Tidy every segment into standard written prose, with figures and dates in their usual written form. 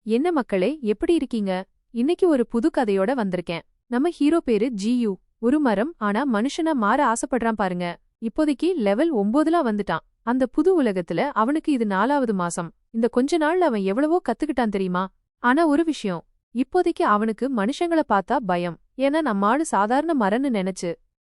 என்ன மக்களே, எப்படி இருக்கீங்க? இன்னைக்கு ஒரு புது கதையோட வந்திருக்கேன். நம்ம ஹீரோ பேரு ஜியூ. ஒரு மரம், ஆனா மனுஷனா மாற ஆசைப்படுறான் பாருங்க. இப்போதைக்கு லெவல் 9ல வந்துட்டான். அந்த புது உலகத்துல அவனுக்கு இது 4வது மாசம். இந்த கொஞ்ச நாள்ல அவன் எவ்வளவோ கத்துக்கிட்டான் தெரியுமா? ஆனா ஒரு விஷயம், இப்போதைக்கு அவனுக்கு மனுஷங்கள பார்த்தா பயம். ஏன்னா நம்மாளு சாதாரண மரன்னு நினைச்சு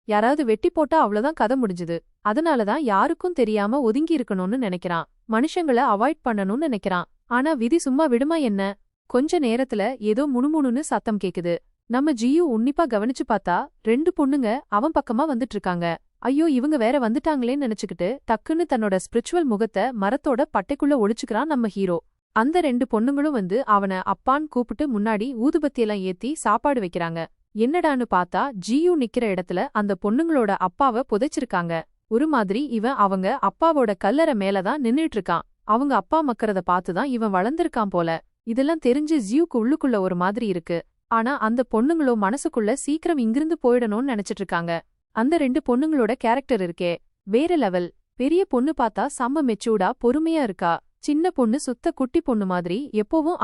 யாராவது வெட்டி போட்டா அவ்வளவுதான் கதை முடிஞ்சுது. அதனாலதான் யாருக்கும் தெரியாம ஒதுங்கி இருக்கணும்னு நினைக்கிறான். மனுஷங்கள அவாய்ட் பண்ணணும்னு நினைக்கிறான். ஆனா விதி சும்மா விடுமா என்ன? கொஞ்ச நேரத்துல ஏதோ முணுமுணுன்னு சத்தம் கேக்குது. நம்ம ஜியு உன்னிப்பா கவனிச்சு பார்த்தா 2 பொண்ணுங்க அவன் பக்கமா வந்துட்டு இருக்காங்க. ஐயோ, இவங்க வேற வந்துட்டாங்களேன்னு நினைச்சுக்கிட்டு டக்குன்னு தன்னோட ஸ்பிரிச்சுவல் முகத்தை மரத்தோட பட்டைக்குள்ள ஒளிச்சுக்கிறான் நம்ம ஹீரோ. அந்த 2 பொண்ணுங்களும் வந்து அவனை அப்பான்னு கூப்பிட்டு முன்னாடி ஊதுபத்தியெல்லாம் ஏத்தி சாப்பாடு வைக்கிறாங்க. என்னடான்னு பார்த்தா ஜியு நிக்கிற இடத்துல அந்த பொண்ணுங்களோட அப்பாவ புதைச்சிருக்காங்க. ஒரு மாதிரி இவன் அவங்க அப்பாவோட கல்லறை மேலதான் நின்னுட்டு இருக்கான். அவங்க அப்பா மக்கறத பார்த்துதான் இவன் வளர்ந்திருக்கான் போல. இதெல்லாம் தெரிஞ்சு ஜியூக்கு உள்ளுக்குள்ள ஒரு மாதிரி இருக்கு. ஆனா அந்த பொண்ணுங்களோ மனசுக்குள்ள சீக்கிரம் இங்கிருந்து போயிடணும்னு நினைச்சிட்டு இருக்காங்க. அந்த 2 பொண்ணுங்களோட கேரக்டர் இருக்கே வேற லெவல். பெரிய பொண்ணு பார்த்தா செம்ம மெச்சூர்டா பொறுமையா இருக்கா. சின்ன பொண்ணு சுத்த குட்டி பொண்ணு மாதிரி எப்பவும்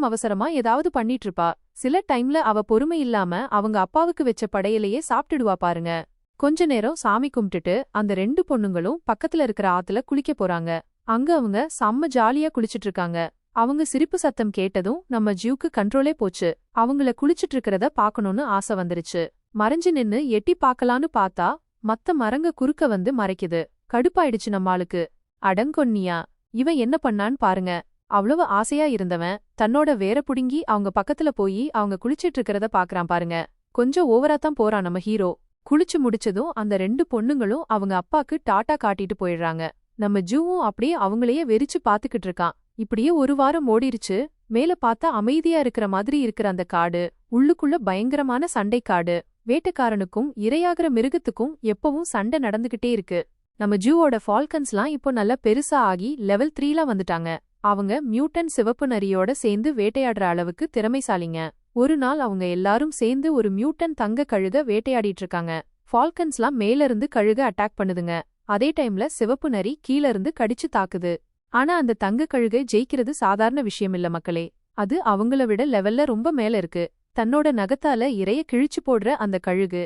அவசரமா ஏதாவது பண்ணிட்டு இருப்பா. சில டைம்ல அவ பொறுமை இல்லாம அவங்க அப்பாவுக்கு வச்ச படையிலேயே சாப்பிட்டுடுவா பாருங்க. கொஞ்ச நேரம் சாமி கும்பிட்டுட்டு அந்த 2 பொண்ணுங்களும் பக்கத்துல இருக்கிற ஆத்துல குளிக்க போறாங்க. அங்க அவங்க செம்ம ஜாலியா குளிச்சிட்டு இருக்காங்க. அவங்க சிரிப்பு சத்தம் கேட்டதும் நம்ம ஜியூக்கு கண்ட்ரோலே போச்சு. அவங்கள குளிச்சிட்டு இருக்கிறத பாக்கணும்னு ஆசை வந்துருச்சு. மறைஞ்சு நின்னு எட்டி பாக்கலான்னு பார்த்தா மத்த மரங்க குறுக்க வந்து மறைக்குது. கடுப்பாயிடுச்சு நம்மாளுக்கு. அடங்கொன்னியா, இவன் என்ன பண்ணான்னு பாருங்க. அவ்வளவு ஆசையா இருந்தவன் தன்னோட வேற புடுங்கி அவங்க பக்கத்துல போய் அவங்க குளிச்சிட்டு இருக்கிறத பாக்குறான் பாருங்க. கொஞ்சம் ஓவராத்தான் போறான் நம்ம ஹீரோ. குளிச்சு முடிச்சதும் அந்த 2 பொண்ணுங்களும் அவங்க அப்பாக்கு டாட்டா காட்டிட்டு போயிடுறாங்க. நம்ம ஜூவும் அப்படியே அவங்களையே வெறிச்சு பாத்துக்கிட்டு இருக்கான். இப்படியே ஒரு வாரம் ஓடிருச்சு. மேல பார்த்தா அமைதியா இருக்கிற மாதிரி இருக்கிற அந்த காடு உள்ளுக்குள்ள பயங்கரமான சண்டை காடு. வேட்டைக்காரனுக்கும் இரையாகிற மிருகத்துக்கும் எப்பவும் சண்டை நடந்துகிட்டே இருக்கு. நம்ம ஜூவோட ஃபால்கன்ஸ்லாம் இப்போ நல்லா பெருசா ஆகி லெவல் 3ல வந்துட்டாங்க. அவங்க மியூட்டன் சிவப்பு நரியோட சேர்ந்து வேட்டையாடுற அளவுக்கு திறமைசாலிங்க. ஒரு நாள் அவங்க எல்லாரும் சேர்ந்து ஒரு மியூட்டன் தங்க கழுக வேட்டையாடிட்டு இருக்காங்க. ஃபால்கன்ஸ்லாம் மேல இருந்து கழுக அட்டாக் பண்ணுதுங்க. அதே டைம்ல சிவப்பு நரி கீழ இருந்து கடிச்சு தாக்குது. ஆனா அந்த தங்க கழுகை ஜெயிக்கிறது சாதாரண விஷயம் இல்ல மக்களே. அது அவங்கள விட லெவல்ல ரொம்ப மேல இருக்கு. தன்னோட நகத்தால இரைய கிழிச்சு போடுற அந்த கழுகு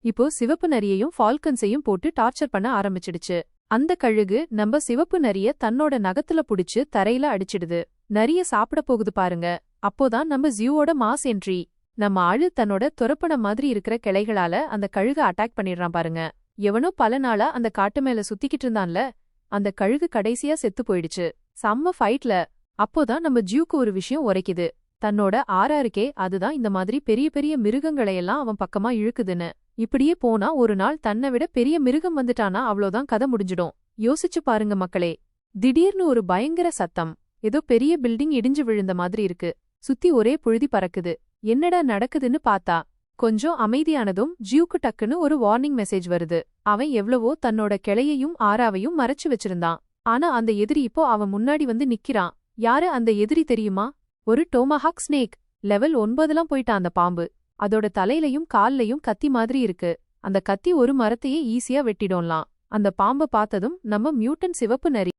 இப்போ சிவப்பு நரியையும் ஃபால்கன்ஸையும் போட்டு டார்ச்சர் பண்ண ஆரம்பிச்சிடுச்சு. அந்த கழுகு நம்ம சிவப்பு நரிய தன்னோட நகத்துல புடிச்சு தரையில அடிச்சிடுது. நரிய சாப்பிட போகுது பாருங்க. அப்போதான் நம்ம ஜியூவோட மாஸ் என்ட்ரி. நம்ம ஆளு தன்னோட துரப்பன மாதிரி இருக்கிற கிளைகளால அந்த கழுக அட்டாக் பண்ணிடுறான் பாருங்க. எவனோ பல நாளா அந்த காட்டு மேல சுத்திக்கிட்டு இருந்தான்ல, அந்த கழுகு கடைசியா செத்து போயிடுச்சு. செம்ம ஃபைட்ல. அப்போதான் நம்ம ஜியூக்கு ஒரு விஷயம் உரைக்குது. தன்னோட ஆறாருக்கே அதுதான் இந்த மாதிரி பெரிய பெரிய மிருகங்களையெல்லாம் அவன் பக்கமா இழுக்குதுன்னு. இப்படியே போனா ஒரு நாள் தன்னை விட பெரிய மிருகம் வந்துட்டானா அவ்வளோதான் கதை முடிஞ்சிடும். யோசிச்சு பாருங்க மக்களே. திடீர்னு ஒரு பயங்கர சத்தம். ஏதோ பெரிய பில்டிங் இடிஞ்சு விழுந்த மாதிரி இருக்கு. சுத்தி ஒரே புழுதி பறக்குது. என்னடா நடக்குதுன்னு பார்த்தா கொஞ்சம் அமைதியானதும் ஜியூக்கு டக்குன்னு ஒரு வார்னிங் மெசேஜ் வருது. அவன் எவ்வளவோ தன்னோட கிளையையும் ஆறாவையும் மறைச்சு வச்சிருந்தான். ஆனா அந்த எதிரி இப்போ அவன் முன்னாடி வந்து நிக்கிறான். யாரு அந்த எதிரி தெரியுமா? ஒரு டோமஹாக் ஸ்னேக். லெவல் 9லாம் போயிட்டான் அந்த பாம்பு. அதோட தலையிலையும் கால்லையும் கத்தி மாதிரி இருக்கு. அந்த கத்தி ஒரு மரத்தையே ஈஸியா வெட்டிடோம்லாம். அந்த பாம்பை பார்த்ததும் நம்ம மியூட்டன் சிவப்பு நரி